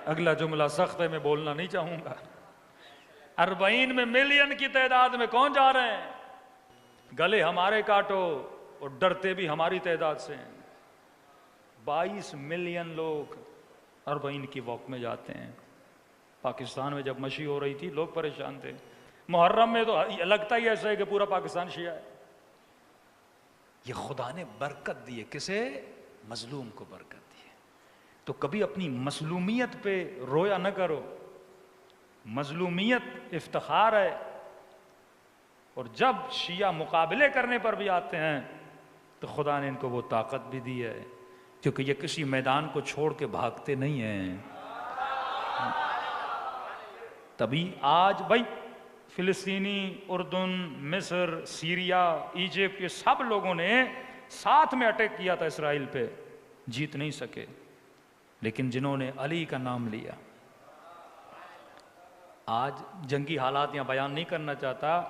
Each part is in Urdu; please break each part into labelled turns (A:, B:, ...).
A: اگلا جملہ سخت ہے، میں بولنا نہیں چاہوں گا۔ 40 میں ملین کی تعداد میں کون جا رہے ہیں؟ گلے ہمارے کاٹو اور ڈرتے بھی ہماری تعداد سے ہیں۔ 22 ملین لوگ 40 کی واک میں جاتے ہیں۔ پاکستان میں جب مشی ہو رہی تھی لوگ پریشان تھے، محرم میں تو لگتا ہی ایسا ہے کہ پورا پاکستان شیعہ ہے۔ یہ خدا نے برکت دی ہے، کسے؟ مظلوم کو برکت دی ہے۔ تو کبھی اپنی مظلومیت پہ رویا نہ کرو، مظلومیت افتخار ہے۔ اور جب شیعہ مقابلے کرنے پر بھی آتے ہیں تو خدا نے ان کو وہ طاقت بھی دی ہے، کیونکہ یہ کسی میدان کو چھوڑ کے بھاگتے نہیں ہیں۔ تبھی آج بھائی فلسطینی، اردن، مصر، سیریا، ایجپٹ، یہ سب لوگوں نے ساتھ میں اٹیک کیا تھا اسرائیل پہ، جیت نہیں سکے، لیکن جنہوں نے علی کا نام لیا۔ آج جنگی حالات یہاں بیان نہیں کرنا چاہتا،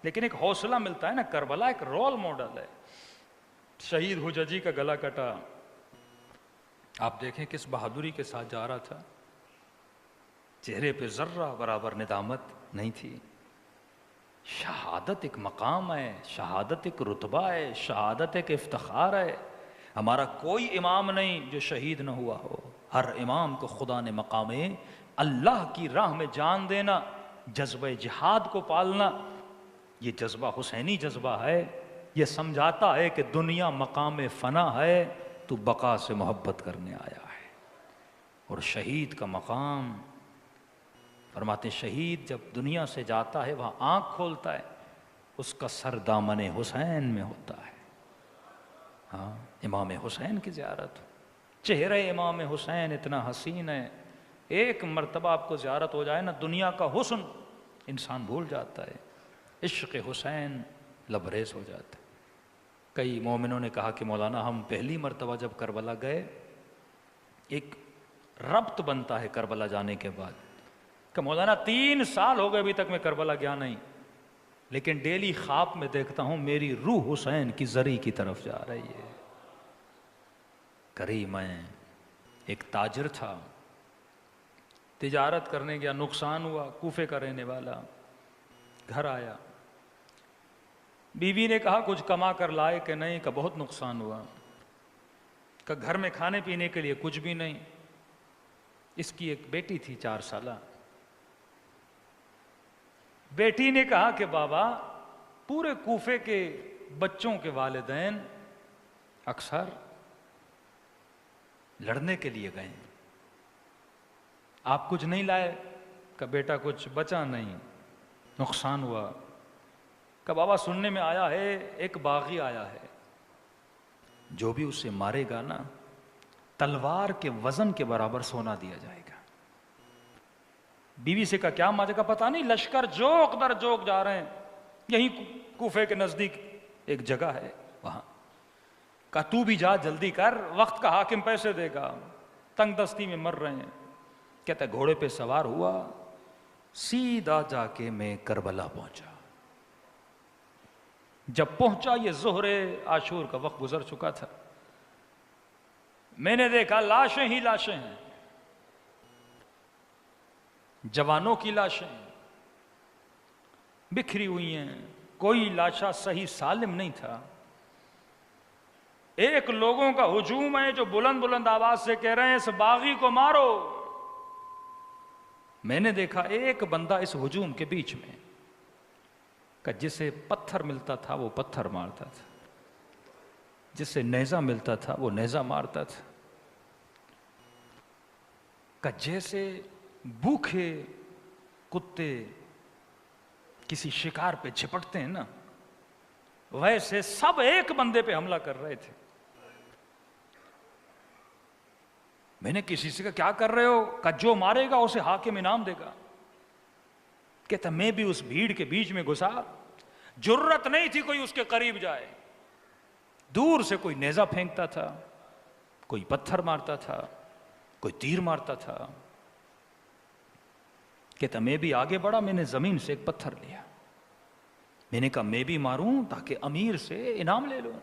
A: لیکن ایک حوصلہ ملتا ہے نا۔ کربلا ایک رول ماڈل ہے۔ شہید حججی کا گلا کٹا، آپ دیکھیں کس بہادری کے ساتھ جا رہا تھا، چہرے پہ ذرہ برابر ندامت نہیں تھی۔ شہادت ایک مقام ہے، شہادت ایک رتبہ ہے، شہادت ایک افتخار ہے۔ ہمارا کوئی امام نہیں جو شہید نہ ہوا ہو۔ ہر امام کو خدا نے مقام اللہ کی راہ میں جان دینا، جذبہ جہاد کو پالنا، یہ جذبہ حسینی جذبہ ہے۔ یہ سمجھاتا ہے کہ دنیا مقام فنا ہے، تو بقا سے محبت کرنے آیا ہے۔ اور شہید کا مقام، فرماتے ہیں شہید جب دنیا سے جاتا ہے وہاں آنکھ کھولتا ہے، اس کا سر دامن حسین میں ہوتا ہے۔ ہاں، امام حسین کی زیارت، چہرہ امام حسین اتنا حسین ہے، ایک مرتبہ آپ کو زیارت ہو جائے نا، دنیا کا حسن انسان بھول جاتا ہے، عشق حسین لبریز ہو جاتا ہے۔ کئی مومنوں نے کہا کہ مولانا ہم پہلی مرتبہ جب کربلا گئے، ایک ربط بنتا ہے کربلا جانے کے بعد کہ مولانا 3 سال ہو گئے ابھی تک میں کربلا گیا نہیں، لیکن ڈیلی خواب میں دیکھتا ہوں میری روح حسین کی زری کی طرف جا رہی ہے۔ کریم ہے، ایک تاجر تھا، تجارت کرنے گیا، نقصان ہوا، کوفے کا رہنے والا، گھر آیا، بیوی نے کہا کچھ کما کر لائے کہ نہیں؟ کہ بہت نقصان ہوا، کہ گھر میں کھانے پینے کے لیے کچھ بھی نہیں۔ اس کی ایک بیٹی تھی 4 سالہ، بیٹی نے کہا کہ بابا پورے کوفے کے بچوں کے والدین اکثر لڑنے کے لیے گئے، آپ کچھ نہیں لائے؟ کہ بیٹا کچھ بچا نہیں، نقصان ہوا۔ کہ بابا سننے میں آیا ہے ایک باغی آیا ہے، جو بھی اسے مارے گا نا تلوار کے وزن کے برابر سونا دیا جائے گا۔ بیوی سے کہا کیا مارے گا؟ پتہ نہیں، لشکر جوک در جوک جا رہے ہیں، یہیں کوفے کے نزدیک ایک جگہ ہے وہاں۔ کہا تو بھی جا، جلدی کر، وقت کا حاکم پیسے دے گا، تنگ دستی میں مر رہے ہیں۔ کہتا ہے گھوڑے پہ سوار ہوا، سیدھا جا کے میں کربلا پہنچا۔ جب پہنچا یہ ظہر عاشور کا وقت گزر چکا تھا، میں نے دیکھا لاشیں ہی لاشیں ہیں، جوانوں کی لاشیں بکھری ہوئی ہیں، کوئی لاشا صحیح سالم نہیں تھا۔ ایک لوگوں کا ہجوم ہے جو بلند بلند آواز سے کہہ رہے ہیں اس باغی کو مارو۔ میں نے دیکھا ایک بندہ اس ہجوم کے بیچ میں، کہ جسے پتھر ملتا تھا وہ پتھر مارتا تھا، جسے نیزہ ملتا تھا وہ نیزہ مارتا تھا، کہ جیسے بھوکے کتے کسی شکار پہ جھپٹتے ہیں نا، ویسے سب ایک بندے پہ حملہ کر رہے تھے۔ میں نے کسی سے کہا کیا کر رہے ہو؟ کہ جو مارے گا اسے حاکم انعام دے گا۔ کہتا میں بھی اس بھیڑ کے بیچ میں گھسا، جرت نہیں تھی کوئی اس کے قریب جائے، دور سے کوئی نیزہ پھینکتا تھا، کوئی پتھر مارتا تھا، کوئی تیر مارتا تھا۔ کہتا میں بھی آگے بڑھا، میں نے زمین سے ایک پتھر لیا، میں نے کہا میں بھی ماروں تاکہ امیر سے انعام لے لوں۔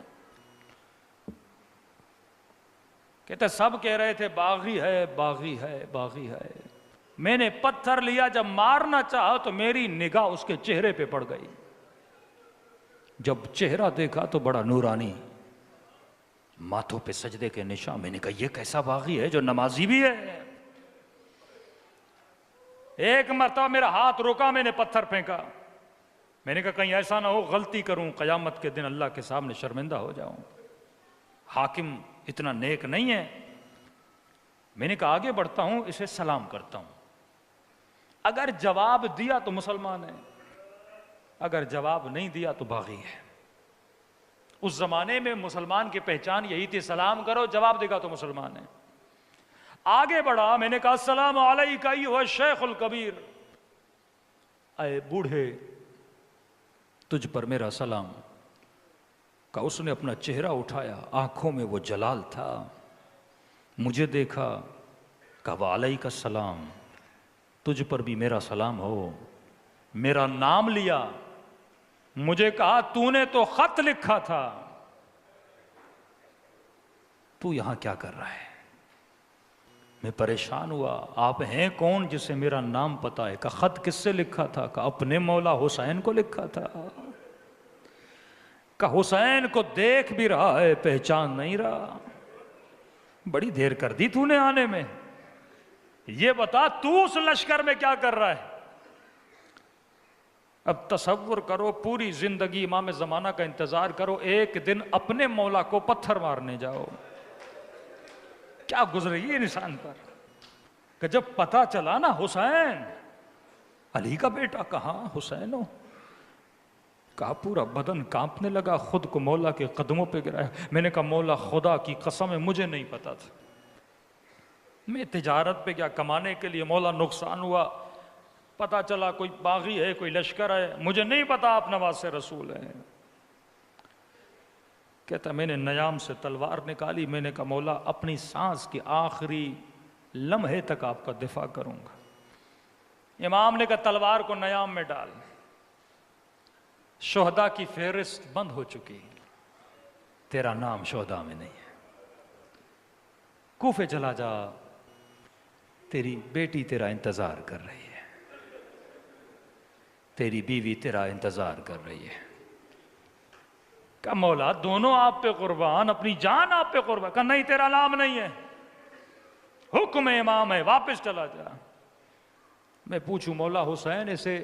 A: کہتے سب کہہ رہے تھے باغی ہے باغی ہے باغی ہے. میں نے پتھر لیا، جب مارنا چاہا تو میری نگاہ اس کے چہرے پہ پڑ گئی. جب چہرہ دیکھا تو بڑا نورانی، ماتھوں پہ سجدے کے نشان. میں نے کہا یہ کیسا باغی ہے جو نمازی بھی ہے. ایک مرتبہ میرا ہاتھ روکا، میں نے پتھر پھینکا. میں نے کہا کہیں ایسا نہ ہو غلطی کروں، قیامت کے دن اللہ کے سامنے شرمندہ ہو جاؤں. حاکم اتنا نیک نہیں ہے. میں نے کہا آگے بڑھتا ہوں، اسے سلام کرتا ہوں. اگر جواب دیا تو مسلمان ہے، اگر جواب نہیں دیا تو باغی ہے. اس زمانے میں مسلمان کی پہچان یہی تھی، سلام کرو، جواب دے گا تو مسلمان ہے. آگے بڑھا، میں نے کہا السلام علیکہ ایھا الشیخ الکبیر، اے بوڑھے تجھ پر میرا سلام. کہا اس نے اپنا چہرہ اٹھایا، آنکھوں میں وہ جلال تھا. مجھے دیکھا، کہا وعلیکہ السلام، تجھ پر بھی میرا سلام ہو. میرا نام لیا، مجھے کہا تو نے تو خط لکھا تھا، تو یہاں کیا کر رہا ہے؟ میں پریشان ہوا. آپ ہیں کون جسے میرا نام پتا ہے؟ کہا خط کس سے لکھا تھا؟ کہا اپنے مولا حسین کو لکھا تھا. کہا حسین کو دیکھ بھی رہا ہے، پہچان نہیں رہا. بڑی دیر کر دی تو نے آنے میں. یہ بتا تو اس لشکر میں کیا کر رہا ہے؟ اب تصور کرو، پوری زندگی امام زمانہ کا انتظار کرو، ایک دن اپنے مولا کو پتھر مارنے جاؤ. کیا گزری انسان پر کہ جب پتا چلا نا حسین علی کا بیٹا، کہاں حسین ہو؟ کہا پورا بدن کانپنے لگا، خود کو مولا کے قدموں پہ گرایا. میں نے کہا مولا خدا کی قسم ہے مجھے نہیں پتا تھا. میں تجارت پہ گیا کمانے کے لیے، مولا نقصان ہوا، پتا چلا کوئی باغی ہے، کوئی لشکر ہے، مجھے نہیں پتا آپ نواز رسول ہیں. کہتا میں نے نیام سے تلوار نکالی. میں نے کہا مولا اپنی سانس کے آخری لمحے تک آپ کا دفاع کروں گا. امام نے کہا تلوار کو نیام میں ڈال. شہداء کی فہرست بند ہو چکی، تیرا نام شہداء میں نہیں ہے. کوفے چلا جا، تیری بیٹی تیرا انتظار کر رہی ہے، تیری بیوی تیرا انتظار کر رہی ہے. کہا مولا دونوں آپ پہ قربان، اپنی جان آپ پہ قربان. کہا نہیں تیرا نام نہیں ہے، حکم امام ہے، واپس چلا جا. میں پوچھوں مولا حسین اسے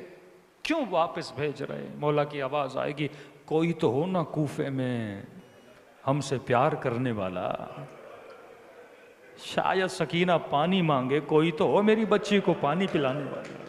A: کیوں واپس بھیج رہے؟ مولا کی آواز آئے گی کوئی تو ہو نا کوفے میں ہم سے پیار کرنے والا، شاید سکینہ پانی مانگے، کوئی تو ہو میری بچی کو پانی پلانے والا.